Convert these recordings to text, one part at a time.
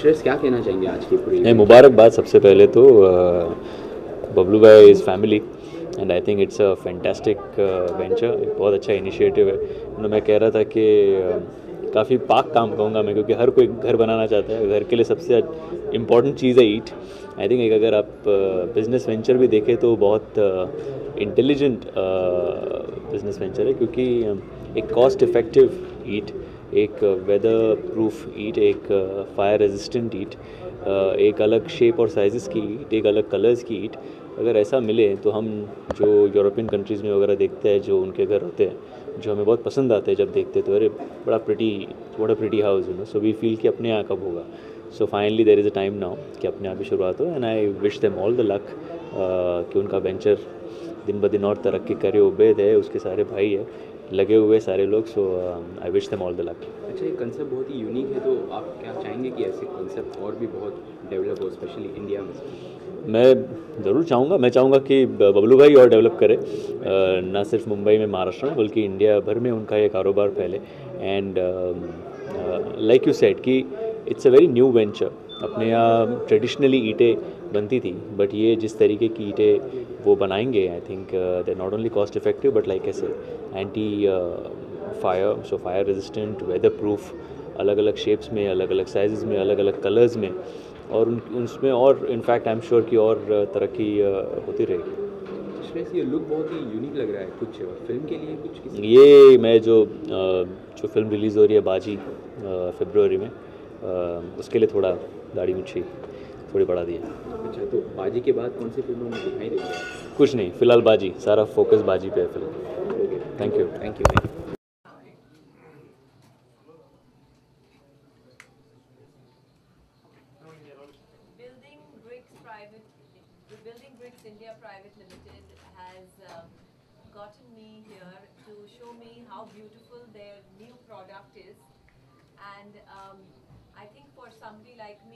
श्रेयस, क्या कहना चाहेंगे आज की पूरी नहीं, मुबारकबाद सबसे पहले तो बबलू भाई is family and I think it's a fantastic venture. एक बहुत अच्छा इनिशिएटिव है। मैं कह रहा था कि काफ़ी पाक काम कहूँगा मैं, क्योंकि हर कोई घर बनाना चाहता है। घर के लिए सबसे इम्पॉर्टेंट चीज़ है ईट। आई थिंक एक अगर आप बिजनेस वेंचर भी देखें तो बहुत इंटेलिजेंट बिजनेस वेंचर है, क्योंकि एक कॉस्ट इफ़ेक्टिव ईट, एक वेदर प्रूफ ईट, एक फायर रेजिस्टेंट ईट, एक अलग शेप और साइज़ की ईट, एक अलग कलर्स की ईट अगर ऐसा मिले तो हम जो यूरोपियन कंट्रीज़ में वगैरह देखते हैं, जो उनके घर होते हैं, जो हमें बहुत पसंद आते हैं, जब देखते तो अरे बड़ा प्रिटी, बड़ा pretty house so we feel कि अपने यहाँ कब होगा। So finally there is a time now कि अपने यहाँ भी शुरुआत हो, and I wish them all the luck कि उनका वेंचर दिन ब दिन और तरक्की करे। उबैद है, उसके सारे भाई है, लगे हुए सारे लोग। So I wish them all the luck. अच्छा, ये कंसेप्ट बहुत ही यूनिक है, तो आप क्या चाहेंगे कि ऐसे कंसेप्ट और भी बहुत डेवलप हो, स्पेशली इंडिया में? मैं ज़रूर चाहूँगा, मैं चाहूँगा कि बबलू भाई और डेवलप करे, ना सिर्फ मुंबई में, महाराष्ट्र में, बल्कि इंडिया भर में उनका ये कारोबार फैले। एंड लाइक यू सेड कि it's a very new venture. अपने यहाँ ट्रेडिशनली ईंटें बनती थी, बट ये जिस तरीके की ईंटें वो बनाएंगे, I think they not only cost effective but like ऐसे anti fire, so fire resistant, weather proof, अलग अलग शेप्स में, अलग अलग साइज़ में, अलग अलग कलर्स में, और उसमें और इनफैक्ट आई एम श्योर कि और तरक्की होती रहेगी। श्रेयस, ये लुक बहुत ही यूनिक लग रहा है। कुछ फिल्म के लिए कुछ किसी ये मैं जो फिल्म रिलीज़ हो रही है बाजी फरवरी में, उसके लिए थोड़ा दाढ़ी मुच्छी थोड़ी बढ़ा दी है। अच्छा, तो बाजी के बाद कौन सी फिल्मों में दिखाई देंगे? कुछ नहीं, फ़िलहाल बाजी, सारा फोकस बाजी पे है film. Okay, thank you. Thank you, thank you. Building Bricks Private, the Building Bricks India Private Limited has gotten me here to show me how beautiful their new product is. And I think for somebody like me,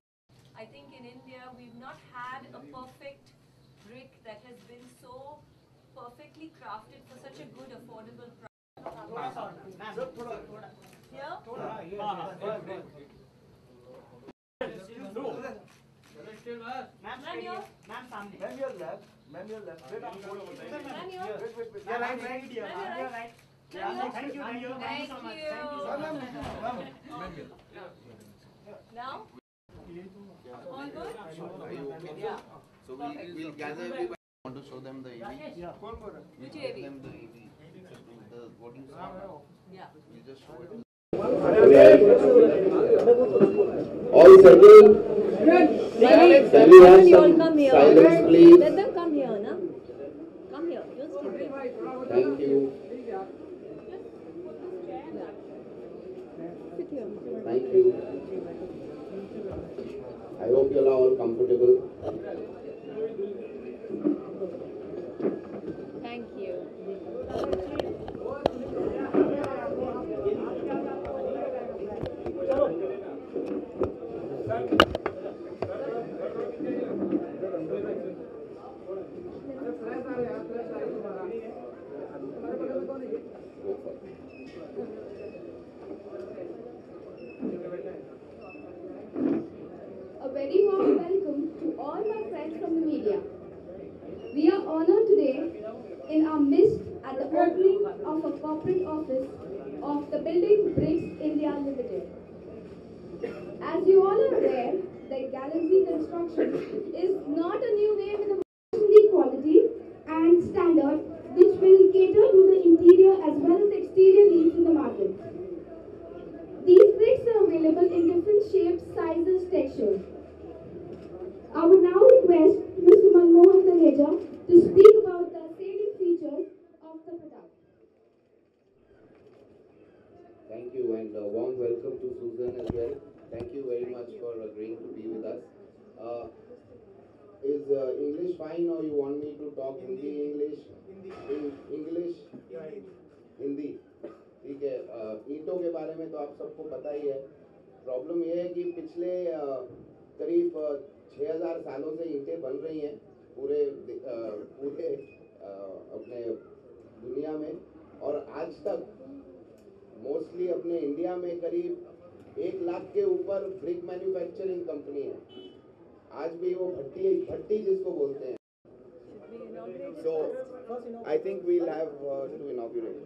I think in India we've not had a perfect brick that has been so perfectly crafted for such a good affordable price. Here? Ma'am, here. Ma'am, सामने. Ma'am, your left. Ma'am, your left. Wait, ma'am, here. Wait, wait, wait. Yeah, right, right. Ma'am, you're right. Yeah, thank you, thank you. Thank you so much. Thank you. Ma'am, now? All good? Are you okay? Yeah. So we'll gather everybody. Want to show them the EV? Yeah. We'll Which show EV? them the EV. The voting system. Yeah. We'll just show it. All settled? Can we have You all some come here. silence, please? Let them come here, na? Come here. Just sit here. Thank you. Sit here. Thank you. I hope you are all comfortable. Thank you. A very warm welcome to all my friends from the media. We are honored today in our midst at the opening of a corporate office of the Building Bricks India Limited. As you all are aware, the Galaxy construction is not a new way with a maximally quality and standard which will cater to the interior as well as the exterior needs in the market. These bricks are available in different shapes, sizes, textures. I would now request Mr. Manmohan Taneja to speak about the salient features of the product. Thank you, and a warm welcome to Susan as well. Thank you very much for agreeing to be with us. Is English fine, or you want me to talk Hindi, English? English? Hindi ठीक है। ईंटों के बारे में तो आप सबको पता ही है। प्रॉब्लम ये है कि पिछले करीब 6000 सालों से ईंटें बन रही हैं पूरे अपने दुनिया में, और आज तक मोस्टली अपने इंडिया में करीब 1 लाख के ऊपर ब्रिक मैन्युफैक्चरिंग कंपनी है, आज भी वो भट्टी भट्टी जिसको बोलते हैं. So I think we'll have to inaugurate.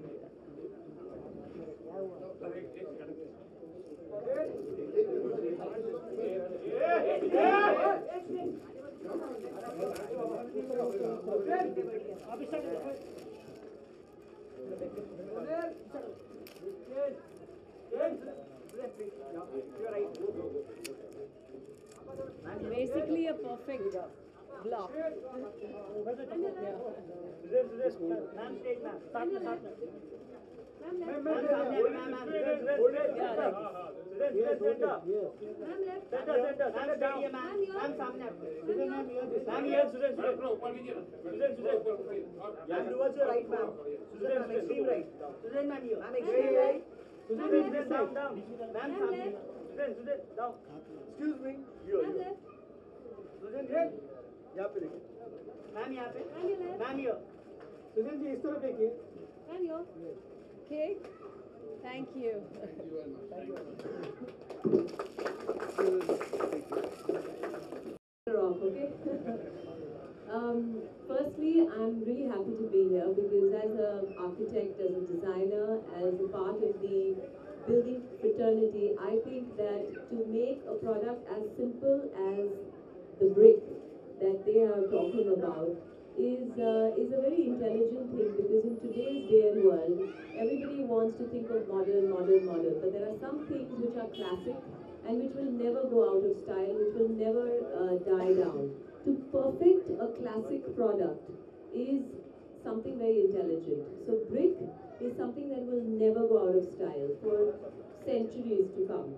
Basically a perfect block. Excuse me. सुजन जी यहाँ पे देखिए. मैम यहाँ पे. Ma'am here. सुजन जी इस तरफ देखिए. Okay. Thank you. Off, okay? Firstly, I'm really happy to be here because as an architect, as a designer, as a part of the building fraternity, I think that to make a product as simple as the brick that they are talking about is a very intelligent thing, because in today's day and world, everybody wants to think of modern, but there are some things which are classic and which will never go out of style, which will never die down. To perfect a classic product is something very intelligent. So brick is something that will never go out of style for centuries to come.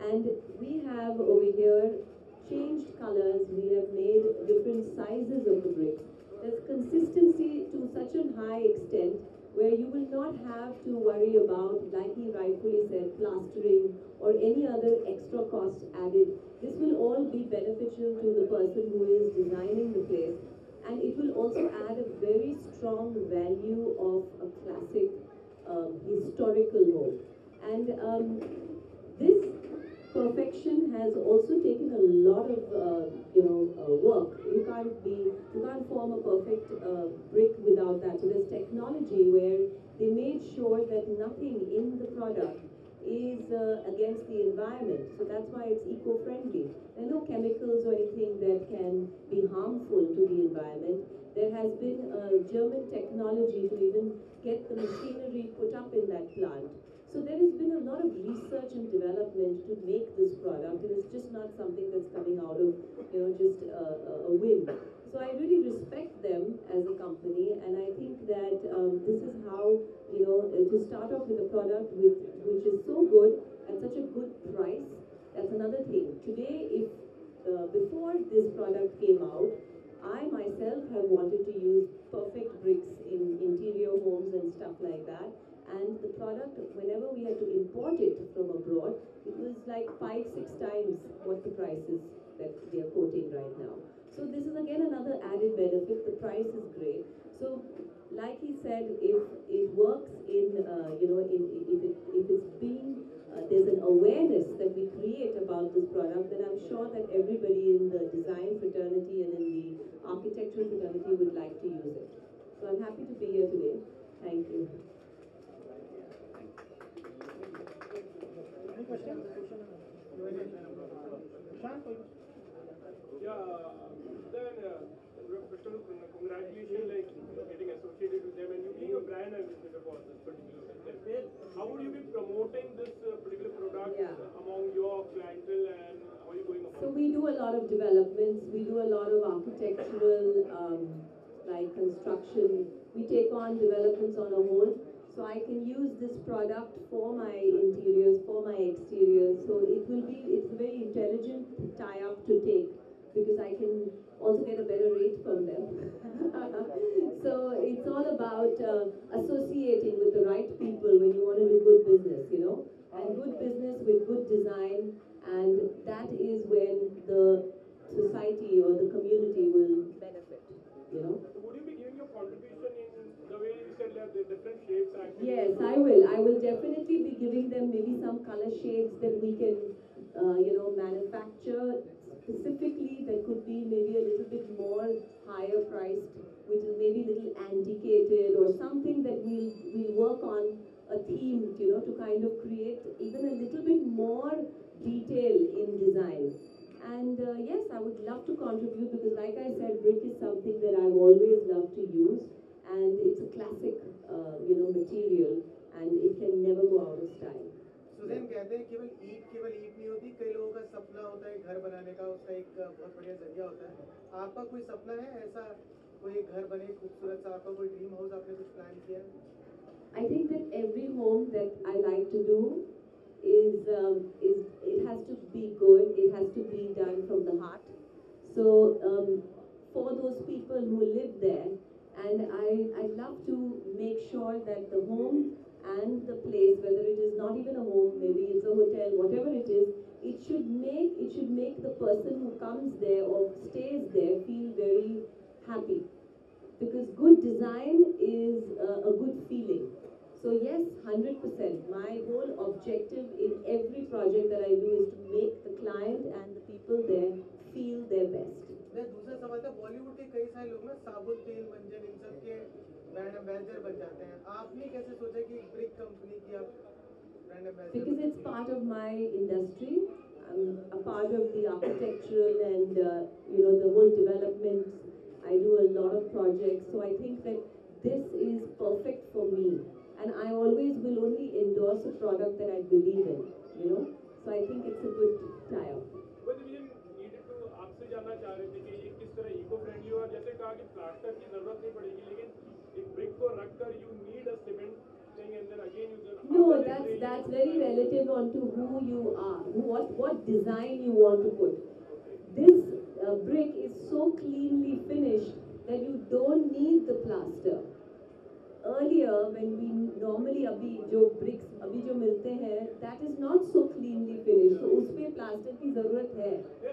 And we have over here changed colors, we have made different sizes of the bricks. There's consistency to such a high extent where you will not have to worry about, like he rightfully said, plastering or any other extra cost added. This will all be beneficial to the person who is designing the place, and it will also add a very strong value of a classic historical home. And this perfection has also taken a lot of work. You can't form a perfect brick without that. So there's technology where they made sure that nothing in the product is against the environment. So that's why it's eco-friendly. There are no chemicals or anything that can be harmful to the environment. There has been German technology to even get the machinery put up in that plant. So there has been a lot of research and development to make this product, and it's just not something that's coming out of, just a whim. So I really respect them as a company, and I think that this is how, to start off with a product which is so good at such a good price. That's another thing. Today, if before this product came out, I myself have wanted to use perfect bricks in interior homes and stuff like that. And the product, whenever we had to import it from abroad, it was like 5-6 times what the prices that they are quoting right now. So this is again another added benefit. The price is great. So, like he said, if it works in, if it's being, there's an awareness that we create about this product, then I'm sure that everybody in the design fraternity and in the architectural fraternity would like to use it. So I'm happy to be here today. Thank you. First of all, congratulations, like getting associated with them and you being a brand ambassador for this particular business. How would you be promoting this particular product among your clientele, and how are you going about it? So we do a lot of developments, we do a lot of architectural, like construction. We take on developments on a whole. So I can use this product for my interiors, for my exteriors. So it's a very intelligent tie-up to take, because I can also get a better rate from them. So it's all about associating with the right people when you want to do good business, and good business with good design, and that is when the society or the community will benefit, So would you be giving your contribution in the way you said that the different shapes actually? Yes, I will. I will definitely be giving them maybe some color color shades that we can, manufacture specifically that could be maybe a little bit more higher priced, which is maybe a little antiquated or something that we'll work on a theme, to kind of create even a little bit more detail in design. And yes, I would love to contribute because, like I said, brick is something that I've always loved to use, and it's a classic, material, and it can never go out of style. Suzanne कहते हैं केवल ईंट नहीं होती, कई लोगों का सपना होता है घर बनाने का, उसका एक बहुत बढ़िया जरिया होता है। आपका कोई सपना है ऐसा, कोई घर बने खूबसूरत सा, आपका कोई ड्रीम हाउस आपने कुछ प्लान किया है? I think that every home that I like to do is it has to be good. It has to be done from the heart. So for those people who live there, and I love to make sure that the home and the place, whether it is not even a home, maybe it's a hotel, whatever it is, it should make the person who comes there or stays there feel very happy. Because good design is a good feeling. So yes, 100%. My whole objective in every project that I do is to make the client and the people there feel their best. मैं दूसरा सवाल था, बॉलीवुड के कई सारे लोग ना साबुन, तेल, मंजन, इन सब के ब्रांड एम्बेसडर बन जाते हैं। आपने कैसे सोचा कि ब्रिक कंपनी की आप brand ambassador? Because it's part of my industry. I'm a part of the architectural and the whole development. I do a lot of projects, so I think that this is perfect for me. And I always will only endorse a product that I believe in, So I think it's a good tie-up. आपसे जानना चाह रहे थे कि ये किस तरह eco friendly और जैसे कहा कि प्लास्टर की जरूरत नहीं पड़ेगी, लेकिन एक ब्रिक को रखकर you need a cement thing and then again you No, that's very relative onto who you are, what design you want to put. This brick is so cleanly finished that you don't need the plaster. Earlier, when we normally अभी जो bricks अभी जो मिलते हैं, that is not so cleanly finished. So उसपे plaster की ज़रूरत है.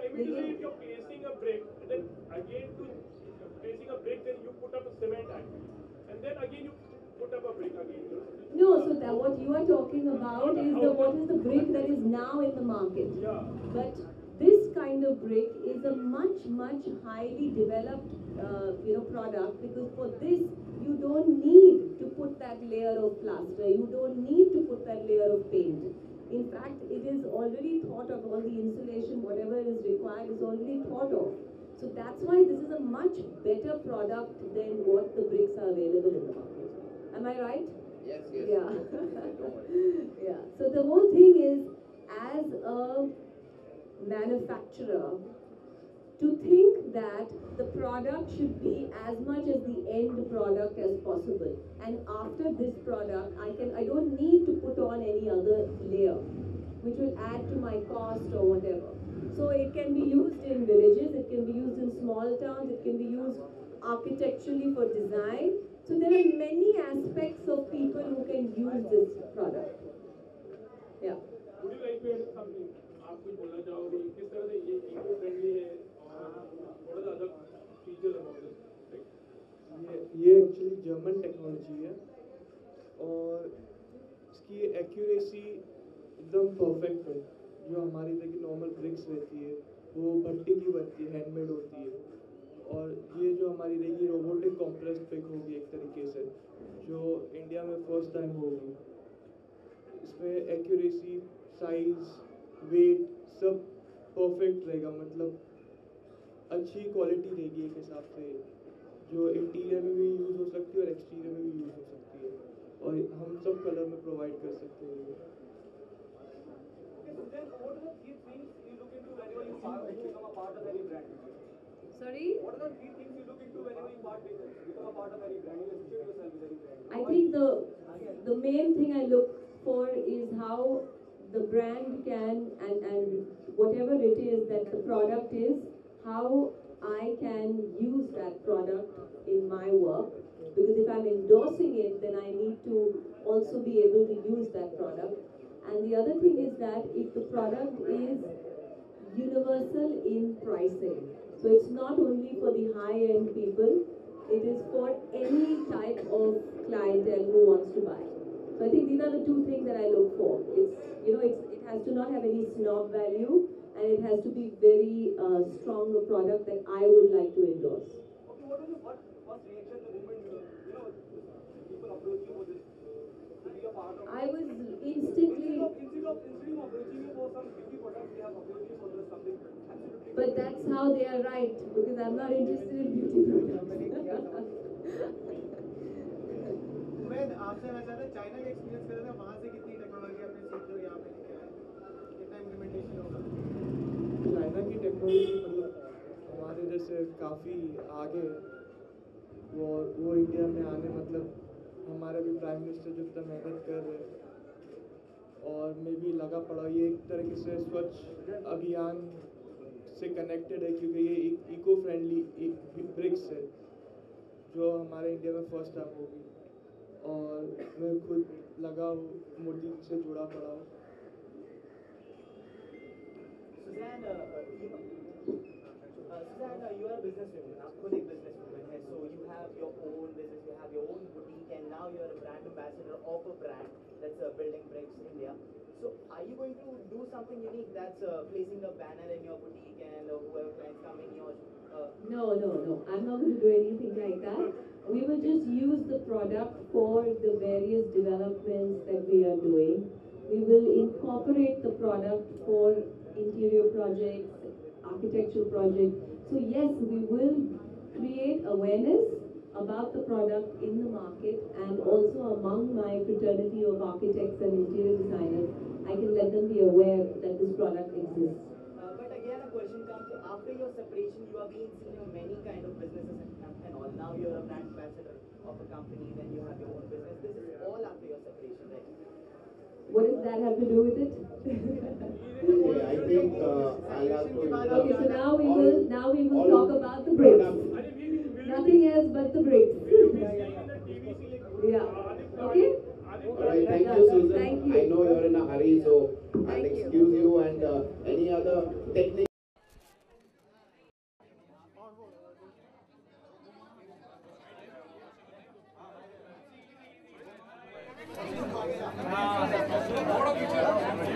Immediately if you're placing a brick, then again to placing a brick, then you put up a cement actually, and then again you put up a brick again. No, so that what you are talking about is what is the brick that is now in the market. Yeah. But this kind of brick is a much highly developed product, because for this you don't need to put that layer of plaster, you don't need to put that layer of paint. In fact, it is already thought of, all the insulation, whatever is required is already thought of. So that's why this is a much better product than what the bricks are available in the market. Am I right? Yes. Yeah. Yeah. So the whole thing is, as a manufacturer, to think that the product should be as much as the end product as possible, and after this product I don't need to put on any other layer which will add to my cost or whatever. So it can be used in villages, it can be used in small towns, it can be used architecturally for design. So there are many aspects of people who can use this product. Yeah. Would you like to add something? आप कुछ बोलना चाहोगे किस तरह से ये eco friendly है और what are the other features about this? ये एक्चुअली जर्मन टेक्नोलॉजी है और इसकी एक्यूरेसी एकदम परफेक्ट है। जो हमारी देखिए नॉर्मल ब्रिक्स रहती है वो भट्टी की बनती है, हैंडमेड होती है, और ये जो हमारी रहेगी रोबोटिक कॉम्प्रेस ब्रिक होगी एक तरीके से, जो इंडिया में फर्स्ट टाइम होगी। इसमें एक्यूरेसी, साइज, वेट सब परफेक्ट रहेगा, मतलब अच्छी क्वालिटी रहेगी एक हिसाब से, जो इंटीरियर में भी यूज़ हो सकती है और एक्सटीरियर में भी यूज़ हो सकती है, और हम सब कलर में प्रोवाइड कर सकते हैं। Sorry? What are the three things you look into whenever you become a part of any brand? You associate yourself with any brand? I think the main thing I look for is how the brand can, and whatever it is that the product is, how I can use that product in my work. Because if I'm endorsing it, then I need to also be able to use that product. And the other thing is that if the product is universal in pricing, so it's not only for the high-end people, it is for any type of clientele who wants to buy. So I think these are the two things that I look for. It has to not have any snob value, and it has to be very strong a product that I would like to endorse. Okay, what was the first reaction the moment people approach you for this? To be a part of. I was instantly. Instead of approaching you for some beauty products, they have approached you for something absolutely. But that's how they are right, because I'm not interested in beauty products. मैं आपसे मैं चाहता China का experience कर रहा था वहाँ से कितनी टेक्नोलॉजी आपने सीख लो यहाँ पे लेके आए कितना इम्प्लीमेंटेशन होगा चाइना की टेक्नोलॉजी मतलब हमारे जैसे काफ़ी आगे है वो इंडिया में आने मतलब हमारे भी प्राइम मिनिस्टर जो इतना मेहनत कर रहे हैं और मैं भी लगा पड़ा ये एक तरीके से स्वच्छ अभियान से कनेक्टेड है क्योंकि ये एक इको फ्रेंडली ब्रिक्स है जो हमारे इंडिया में फर्स्ट टाइम होगी और मैं खुद लगा हूँ मोदी से जुड़ा पड़ा हूँ Suzanne, you are a businesswoman. आप खुद एक businesswoman है. So you have your own business, you have your own boutique, and now you are a brand ambassador of a brand that's Building Bricks India. So are you going to do something unique that's placing a banner in your boutique and whoever clients come in your No. I'm not going to do anything like that. We will just use the product for the various developments that we are doing. We will incorporate the product for interior projects, architectural projects. So yes, we will create awareness about the product in the market and also among my fraternity of architects and interior designers. I can let them be aware that this product exists. But again, a question comes, after your separation, you are being seen in many kind of businesses and all. Now you are a brand ambassador of a company, then you have your own business. This is all after your separation, right? What does that have to do with it? Okay, I think I'll have to Okay, so now we will talk about the bricks. Nothing else but the bricks. Yeah. Okay? Alright, thank you, Susan. Thank you. I know you're in a hurry, so I'll excuse you and any other technique.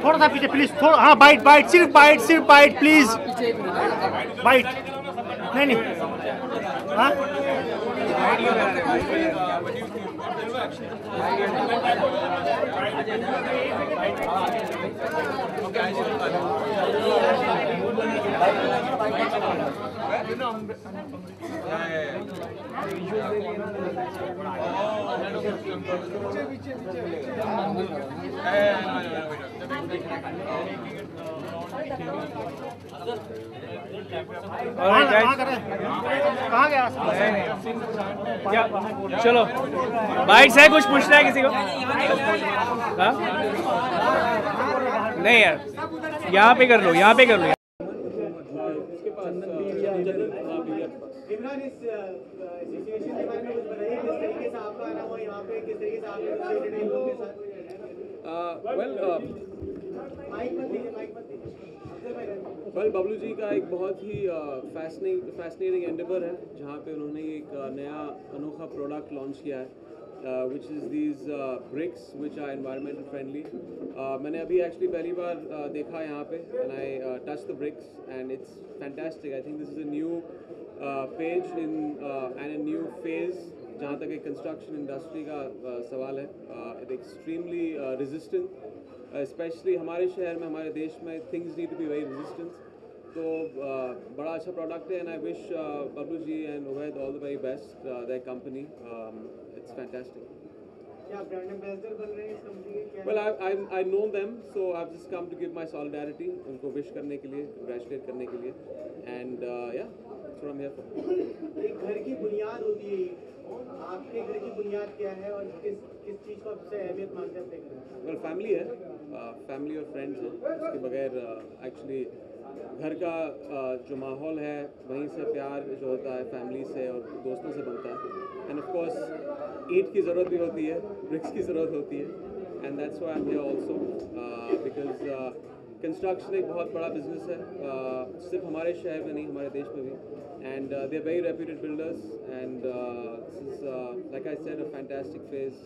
थोड़ा सा पीछे please थोड़ा हाँ bite सिर्फ bite please bite नहीं हाँ कहाँ गया चलो बाइट से कुछ पूछना है किसी को हाँ नहीं यार यहाँ पे कर लो इमरान इस सिचुएशन के बारे में कुछ बताइए किस तरीके से आपका आना हुआ यहाँ पे किस तरीके से आप लोग के साथ वेल बबलू जी का एक बहुत ही फैसिनेटिंग एंडेवर है जहाँ पे उन्होंने एक नया अनोखा प्रोडक्ट लॉन्च किया है which is these bricks which are environmental friendly. मैंने अभी actually पहली बार देखा यहाँ पे and I touched the bricks and it's fantastic. I think this is a new page in and a new phase जहाँ तक एक construction industry का सवाल है. It's extremely resistant, especially हमारे शहर में हमारे देश में things need to be very resistant. तो बड़ा अच्छा प्रोडक्ट है and I wish Bablu ji and Ubaid all the very best their company. It's fantastic. क्या ब्रांड एम्बेसडर बन रहे हैं इस कंपनी के क्या? Well, I know them, so I've just come to give my solidarity, उनको wish करने के लिए, congratulate करने के लिए, and yeah, that's what I'm here for. एक घर की बुनियाद होती है आपके घर की बुनियाद क्या है और किस चीज़ को सबसे अहमियत मानते हैं अपने घर? Well, family है, family और friends हैं, उसके बगैर actually घर का जो माहौल है वहीं से प्यार जो होता है फैमिली से और दोस्तों से बनता है एंड ऑफ कोर्स ईट की ज़रूरत भी होती है ब्रिक्स की ज़रूरत होती है and that's why I am here also because construction एक बहुत बड़ा बिजनेस है, सिर्फ हमारे शहर में नहीं, हमारे देश में भी. And they are very reputed builders, and this is, like I said, a fantastic phase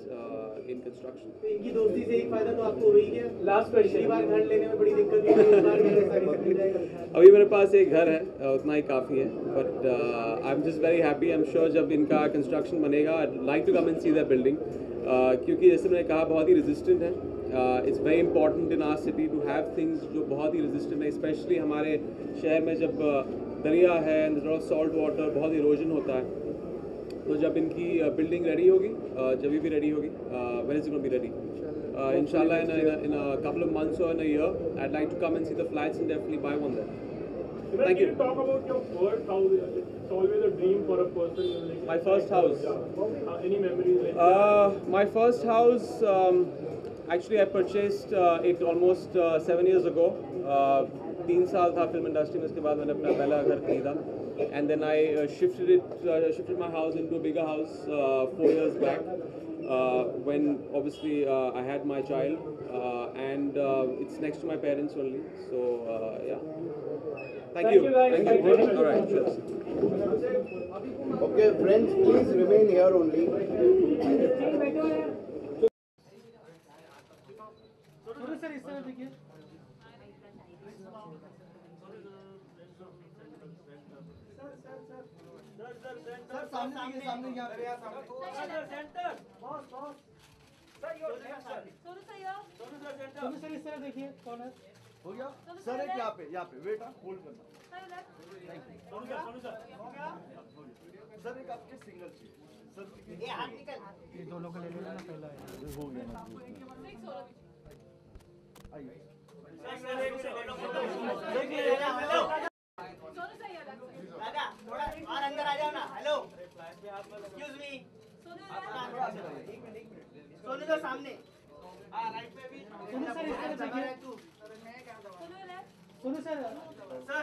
in construction. इनकी दोस्ती से एक फायदा तो आपको हो ही गया. Last question. बार घर लेने में बड़ी दिक्कत हुई है, इस बार घर ऐसा मिल जाएगा. अभी मेरे पास एक घर है, उतना ही काफ़ी है, but I am just very happy. I am sure जब इनका कंस्ट्रक्शन बनेगा, I like to come and see that building, क्योंकि जैसे मैंने कहा बहुत ही रेजिस्टेंट है. It's very important in our city to have things जो बहुत ही रेजिस्टेंट है, स्पेशली हमारे शहर में जब दरिया है एंड सॉल्ट वाटर, बहुत इरोजन होता है. तो जब इनकी बिल्डिंग रेडी होगी, जब भी रेडी होगी, when is it gonna be ready? Inshallah in a couple of months or in a year, I'd like to come and see the flats and definitely buy one there. Thank you. Talk about your first house. It's always a dream for a person. My first house. Any memories? My first house, actually I purchased it almost 7 years ago. 3 साल था film industry में, उसके बाद मैंने अपना पहला घर खरीदा. And then I shifted my house into a bigger house 4 years back. When obviously I had my child, and it's next to my parents only. So yeah. Thank you. All right. Cheers. Okay, friends, please remain here only. Sir इस तरह देखिए. Sir सामने यहाँ centre. Boss sir your left sir. Sonu sir इस तरह देखिए. Corner हो गया सर. एक यहाँ पे वेट होल्ड करना. सोनू सर हो गया सर. एक आपके सिंगल चाहिए सर. ये हाथ निकल. ये दोनों को ले लेना ना पहला है. हो गया ना. आइए दादा थोड़ा और अंदर आ जाओ ना. Hello excuse me. Sonu sir सामने. राइट पे भी. सोनू सर इस तरह देखिए. सोनू सर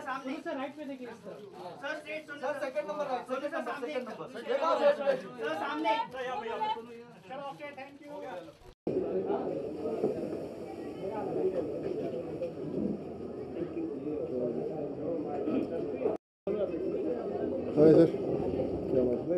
सामने. सर राइट पे देखिए इस तरह. Sir straight. Sir second number. Sonu sir सामने. सर सामने. चलो okay thank you. Hi sir, क्या मतलब है?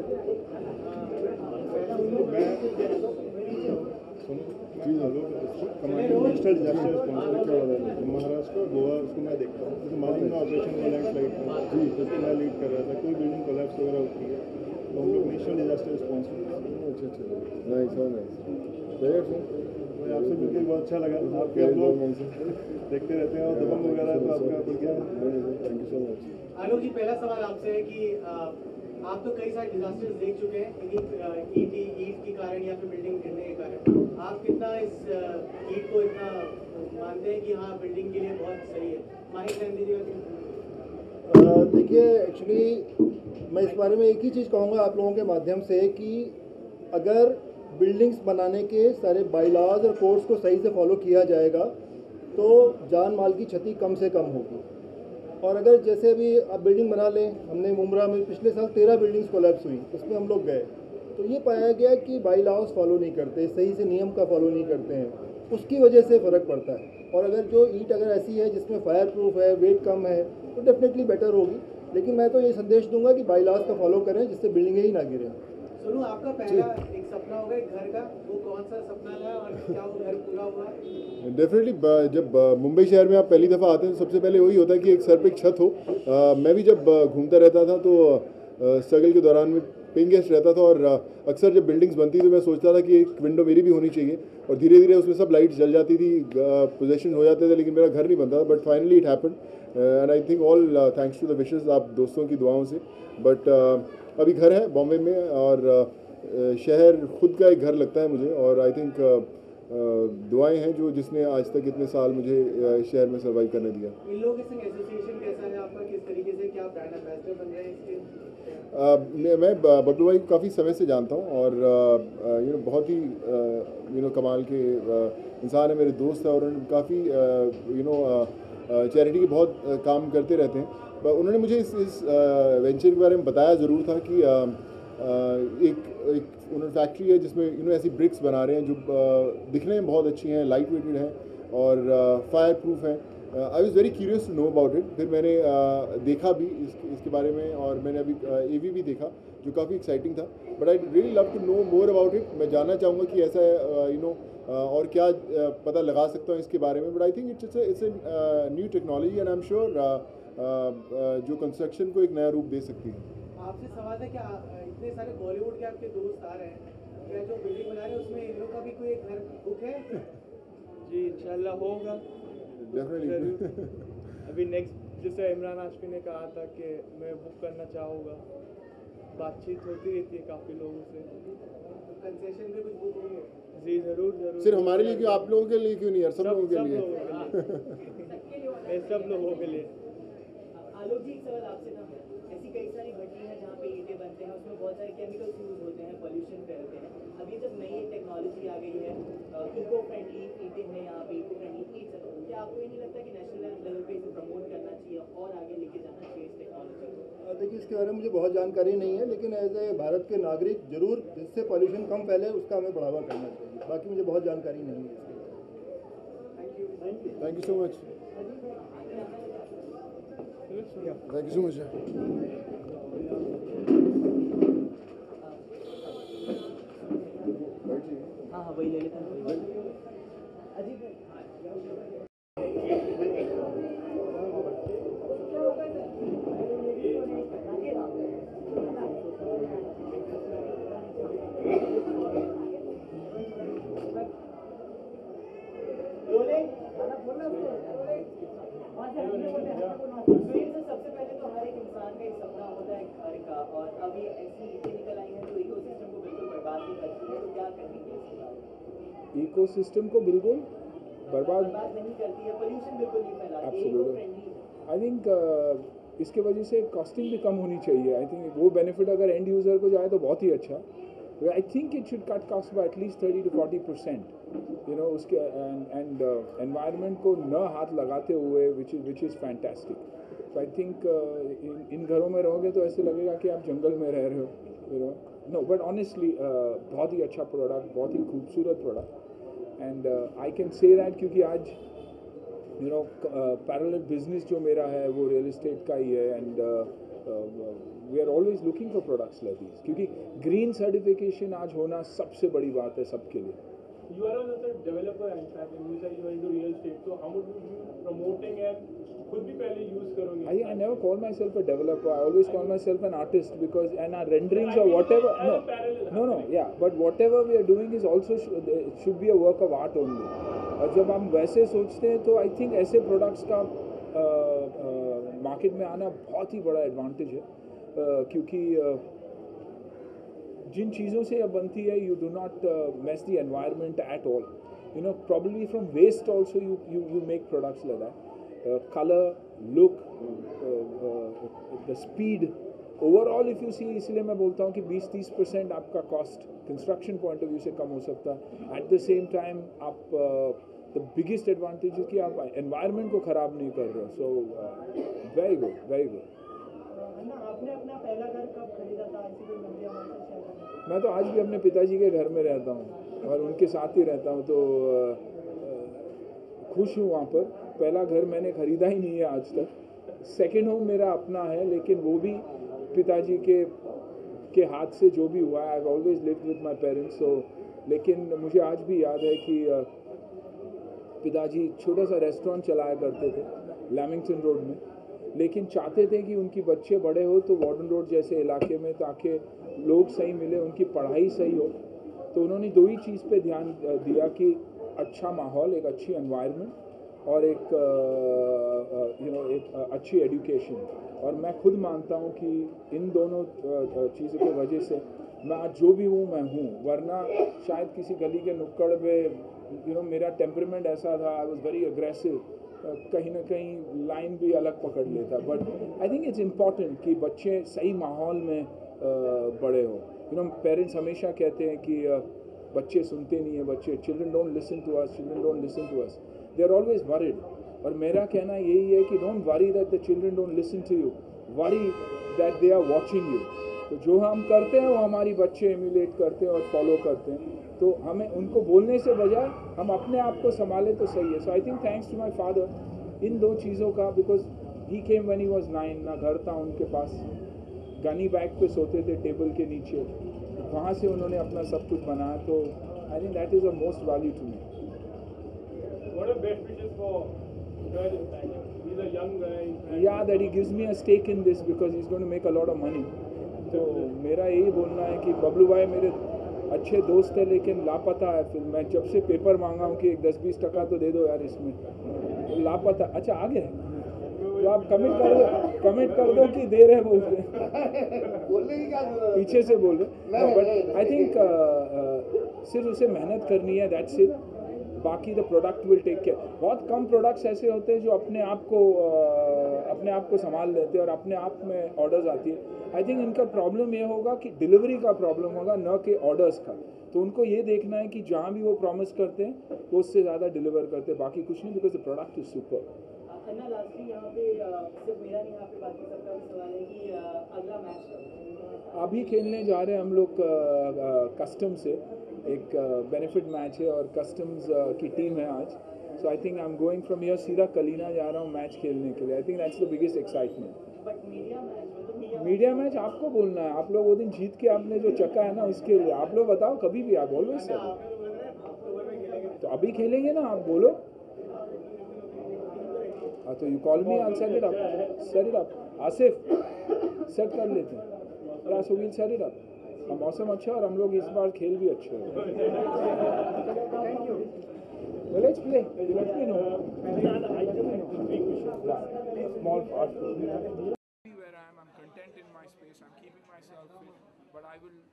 मैं नेशनल डिजास्टर रिस्पॉन्स क्या हो रहा है महाराष्ट्र गोवा, उसको मैं देखता हूँ. जैसे मालूम है ऑपरेशन में लैंडस्लाइड था जी, जिसको मैं लीड कर रहा था. कोई बिल्डिंग कोलैप्स वगैरह होती है तो हम लोग नेशनल डिजास्टर रिस्पॉन्स. अच्छा नाइस और नाइस. आपसे मिलकर बहुत अच्छा लगा. आपके आप लोग देखते रहते हैं और दबंग वगैरह तो आपका बढ़िया. Thank you so much. Alok ji, पहला सवाल आपसे है कि आप तो कई सारे डिजास्टर्स देख चुके हैं ईट के कारण या फिर बिल्डिंग गिरने के कारण. आप कितना इस ईट को इतना मानते हैं कि हाँ बिल्डिंग के लिए बहुत सही है? माहिर रहने दीजिएगा. देखिए एक्चुअली मैं इस बारे में एक ही चीज़ कहूँगा आप लोगों के माध्यम से कि अगर बिल्डिंग्स बनाने के सारे बाईलॉज और कोड्स को सही से फॉलो किया जाएगा तो जान माल की क्षति कम से कम होगी. और अगर जैसे अभी आप बिल्डिंग बना लें, हमने मुमरा में पिछले साल 13 बिल्डिंग्स कोलैप्स हुई, उसमें हम लोग गए तो ये पाया गया कि बाईलॉज फॉलो नहीं करते, सही से नियम का फॉलो नहीं करते हैं, उसकी वजह से फ़र्क पड़ता है. और अगर जो ईंट अगर ऐसी है जिसमें फायर प्रूफ है, वेट कम है, तो डेफिनेटली बेटर होगी. लेकिन मैं तो ये संदेश दूंगा कि बाईलॉज का फॉलो करें जिससे बिल्डिंगें ही ना गिरें. सुनो, आपका पहला एक सपना होगा एक घर का, वो कौन सा सपना है और क्या वो घर पूरा हुआ? डेफिनेटली जब मुंबई शहर में आप पहली दफ़ा आते हैं तो सबसे पहले वही होता है कि एक सर पे एक छत हो. मैं भी जब घूमता रहता था तो स्ट्रगल के दौरान में पेइंग गेस्ट रहता था और अक्सर जब बिल्डिंग्स बनती तो मैं सोचता था कि एक विंडो मेरी भी होनी चाहिए और धीरे धीरे उसमें सब लाइट्स जल जाती थी, पोजेशन हो जाते थे, लेकिन मेरा घर नहीं बनता था. But finally it happened and I think all thanks to the wishes आप दोस्तों की दुआओं से. बट अभी घर है बॉम्बे में और शहर खुद का एक घर लगता है मुझे. और आई थिंक दुआएं हैं जो जिसने आज तक इतने साल मुझे शहर में सर्वाइव करने दिया. इन लोगों के संग एसोसिएशन कैसा है आपका? किस तरीके से क्या ब्रांड एम्बेसडर बन रहे हैं इसके? मैं बबलू भाई को काफ़ी समय से जानता हूँ और बहुत ही कमाल के इंसान है, मेरे दोस्त है और उन्होंने काफ़ी चैरिटी के बहुत काम करते रहते हैं. उन्होंने मुझे इस वेंचर के बारे में बताया ज़रूर था कि एक उन्होंने फैक्ट्री है जिसमें ऐसी ब्रिक्स बना रहे हैं जो दिखने में बहुत अच्छी हैं, लाइट वेटेड हैं और फायर प्रूफ हैं. I was very curious to know about it. फिर मैंने देखा भी इसके बारे में, और मैंने अभी AV भी देखा जो काफ़ी एक्साइटिंग था। But I really love to know more about it. मैं जानना चाहूँगा कि ऐसा और क्या पता लगा सकता हूँ इसके बारे में। But I think it's a new technology and I am sure जो कंस्ट्रक्शन को एक नया रूप दे सकती है। आपसे सवाल है कि इतने सारे बॉलीवुड के आपके दोस्त आ रहे हैं, क्या जो बिल्डिंग बना रहे हैं उसमें इन लोग का भी कोई एक घर बुक है? जी इंशाल्लाह होगा डेफिनेटली। अभी नेक्स्ट जैसे इमरान हाशमी ने कहा था कि मैं बुक करना चाहूँगा, बातचीत होती रहती है काफ़ी लोगों से। कंसेशन में कुछ बुक होंगे? जी ज़रूर ज़रूर। सिर्फ हमारे लिए क्यों, आप लोगों के लिए क्यों नहीं यार, सब लोगों के लिए। सब लोगों के लिए। आलोक जी, एक सवाल आपसे ना, ऐसी कई सारी भट्टी हैं जहाँ पे ईंटें बनते हैं, उसमें बहुत सारे केमिकल्स यूज होते हैं, पोल्यूशन फैलते हैं। अभी जब नई एक टेक्नोलॉजी आ गई है, इको फ्रेंडली ईंटें हैं यहाँ पे, इको फ्रेंडली ईंट्स हैं, क्या आपको ये नहीं लगता कि नेशनल लेवल पे इसे प्रमोट करना चाहिए और आगे लेके जाना चाहिए इस टेक्नोलॉजी को? देखिए इसके बारे में मुझे बहुत जानकारी नहीं है, लेकिन एज ए भारत के नागरिक जरूर जिससे पॉल्यूशन कम फैले उसका हमें बढ़ावा करना चाहिए। बाकी मुझे बहुत जानकारी नहीं है इसके बारे में। Thank you so much. Thank you so much. हाँ वही ले लेते हैं। अजीब है। सबसे पहले तो हर एक इंसान का एक सपना होता है घर का, और अभी ऐसी ईंटें निकल आई हैं जो इकोसिस्टम को बिल्कुल बर्बाद नहीं करती है, तो क्या करेंगे इसके बारे में? इकोसिस्टम को बिल्कुल बर्बाद नहीं करती है, पोल्यूशन बिल्कुल नहीं फैलाती है, एब्सोल्युटली। आई थिंक इसके वजह से कॉस्टिंग भी कम होनी चाहिए। आई थिंक वो बेनिफिट अगर एंड यूज़र को जाए तो बहुत ही अच्छा। I think it should cut cost by at least 30 to 40%, you know, उसके एंड एनवायरनमेंट को न हाथ लगाते हुए, विच इज़ फैंटास्टिक। तो आई थिंक इन घरों में रहोगे तो ऐसे लगेगा कि आप जंगल में रह रहे हो, you know. No but honestly बहुत ही अच्छा प्रोडक्ट, बहुत ही खूबसूरत product. And I can say that क्योंकि आज यू नो पैरेलल बिजनेस जो मेरा है वो रियल एस्टेट का ही है, and we are always looking for products like this, क्योंकि ग्रीन सर्टिफिकेशन आज होना सबसे बड़ी बात है सबके लिए। You are also a developer, in fact, and you said you are into real estate. So how would you be promoting and खुद भी पहले use करोगे? I never call myself a developer. I always call myself an artist because and our renderings or whatever. No, yeah. But whatever we are doing is also should be a work of art only. और जब हम वैसे सोचते हैं तो I think ऐसे products का market में आना बहुत ही बड़ा एडवांटेज है, क्योंकि जिन चीज़ों से यह बनती है, you do not mess the environment at all, you know, probably from waste also you make products like that, colour, look, the speed, overall if you see, इसलिए मैं बोलता हूँ कि 20-30% आपका cost construction point of view से कम हो सकता है। एट द सेम टाइम आप द बिगेस्ट एडवांटेज है कि आप एनवायरनमेंट को ख़राब नहीं कर रहे हो। So very good, very good. आपने अपना पहला घर कब खरीदा था? ऐसी कोई मंदिर हमारे साथ शेयर करना? मैं तो आज भी अपने पिताजी के घर में रहता हूँ और उनके साथ ही रहता हूँ, तो खुश हूँ वहाँ पर। पहला घर मैंने ख़रीदा ही नहीं है आज तक। सेकंड होम मेरा अपना है, लेकिन वो भी पिताजी के हाथ से जो भी हुआ है। I have always lived with my parents. So लेकिन मुझे आज भी याद है कि पिताजी छोटा सा रेस्टोरेंट चलाया करते थे लैमिंगटन रोड में, लेकिन चाहते थे कि उनके बच्चे बड़े हो तो वार्डन रोड जैसे इलाके में, ताकि लोग सही मिले, उनकी पढ़ाई सही हो। तो उन्होंने दो ही चीज़ पे ध्यान दिया कि अच्छा माहौल, एक अच्छी एनवायरनमेंट और एक यू नो एक अच्छी एजुकेशन। और मैं खुद मानता हूँ कि इन दोनों चीज़ों की वजह से मैं आज जो भी हूँ मैं हूँ, वरना शायद किसी गली के नुक्कड़ पे यू नो मेरा टेम्परामेंट ऐसा था, आई वॉज वेरी अग्रेसिव, कहीं ना कहीं लाइन भी अलग पकड़ लेता। But I think it's important कि बच्चे सही माहौल में बड़े हो। यू नो पेरेंट्स हमेशा कहते हैं कि बच्चे सुनते नहीं हैं, बच्चे children don't listen to us, children don't listen to us, they are always worried. और मेरा कहना यही है कि don't worry that the children don't listen to you, worry that they are watching you. तो जो हम करते हैं वो हमारी बच्चे एम्यूलेट करते हैं और फॉलो करते हैं। तो हमें उनको बोलने से बजाय हम अपने आप को संभालें तो सही है। So I think thanks to my father इन दो चीज़ों का, because he came when he was 9, ना घर था उनके पास, गनी बैग पे सोते थे टेबल के नीचे, वहाँ से उन्होंने अपना सब कुछ बनाया. तो I think that is the most value to me. What are best wishes for Joel in fact? He's a young guy. Yeah, that he gives me a stake in this because he's going to make a lot of money. तो मेरा यही बोलना है कि बबलू भाई मेरे अच्छे दोस्त है लेकिन लापता है. फिर मैं जब से पेपर मांगा हूँ कि एक 10-20% तो दे दो यार इसमें, तो लापता. अच्छा आ गया, तो आप कमिट कर दो कि दे रहे बोल रहे, बोलने की क्या जरूरत, पीछे से बोल रहे. बट आई थिंक सिर्फ उसे मेहनत करनी है, दैट्स इट. बाकी the product will take care. बहुत कम प्रोडक्ट्स ऐसे होते हैं जो अपने आप को संभाल लेते हैं और अपने आप में ऑर्डर्स आती है. आई थिंक इनका प्रॉब्लम ये होगा कि डिलीवरी का प्रॉब्लम होगा, न कि ऑर्डर्स का. तो उनको ये देखना है कि जहाँ भी वो प्रॉमिस करते हैं वो उससे ज़्यादा डिलीवर करते हैं, बाकी कुछ नहीं, because the product is super. Anna lastly यहाँ पे सिर्फ मेरा नहीं, यहाँ पे बाकी सबका भी सवाल है कि अगला मैच अभी खेलने जा रहे हैं हम लोग कस्टम से. एक बेनिफिट मैच है और कस्टम्स की टीम है आज. So I think I am going from here सीधा कलीना जा रहा हूँ मैच खेलने के लिए. I think that's the biggest excitement. Media match आपको बोलना है. आप लोग वो दिन जीत के आपने जो चक्का है ना, उसके लिए आप लोग बताओ. कभी भी आप बोलो इससे, तो अभी खेलेंगे ना, आप बोलो. हाँ तो you call me, I set it up. Asif set कर लेते हैं. So will set it up. मौसम अच्छा और हम लोग इस बार खेल भी अच्छे हो. Let's play, let me know. Small part where I am, I'm content in my space, I'm keeping myself fit, but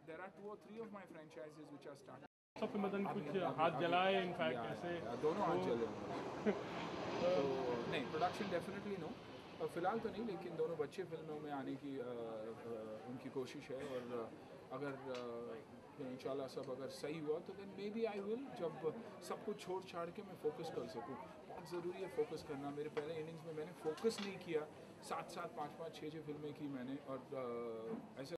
there are 2 or 3 of my franchises which are starting. सब मदन कुछ हाथ जलाए इनफैक्ट ऐसे दोनों हाथ जले हुए. तो नहीं, प्रोडक्शन डेफिनेटली नो, फिलहाल तो नहीं, लेकिन दोनों बच्चे फिल्मों में आने की उनकी कोशिश है. और अगर इंशाल्लाह सब अगर सही हुआ तो then maybe I will, जब सब कुछ छोड़ छाड़ के मैं फोकस कर सकूँ. बहुत ज़रूरी है फोकस करना. मेरे पहले इनिंग्स में मैंने फोकस नहीं किया, 7-7, 5-5, 6-6 फिल्में की मैंने, और ऐसे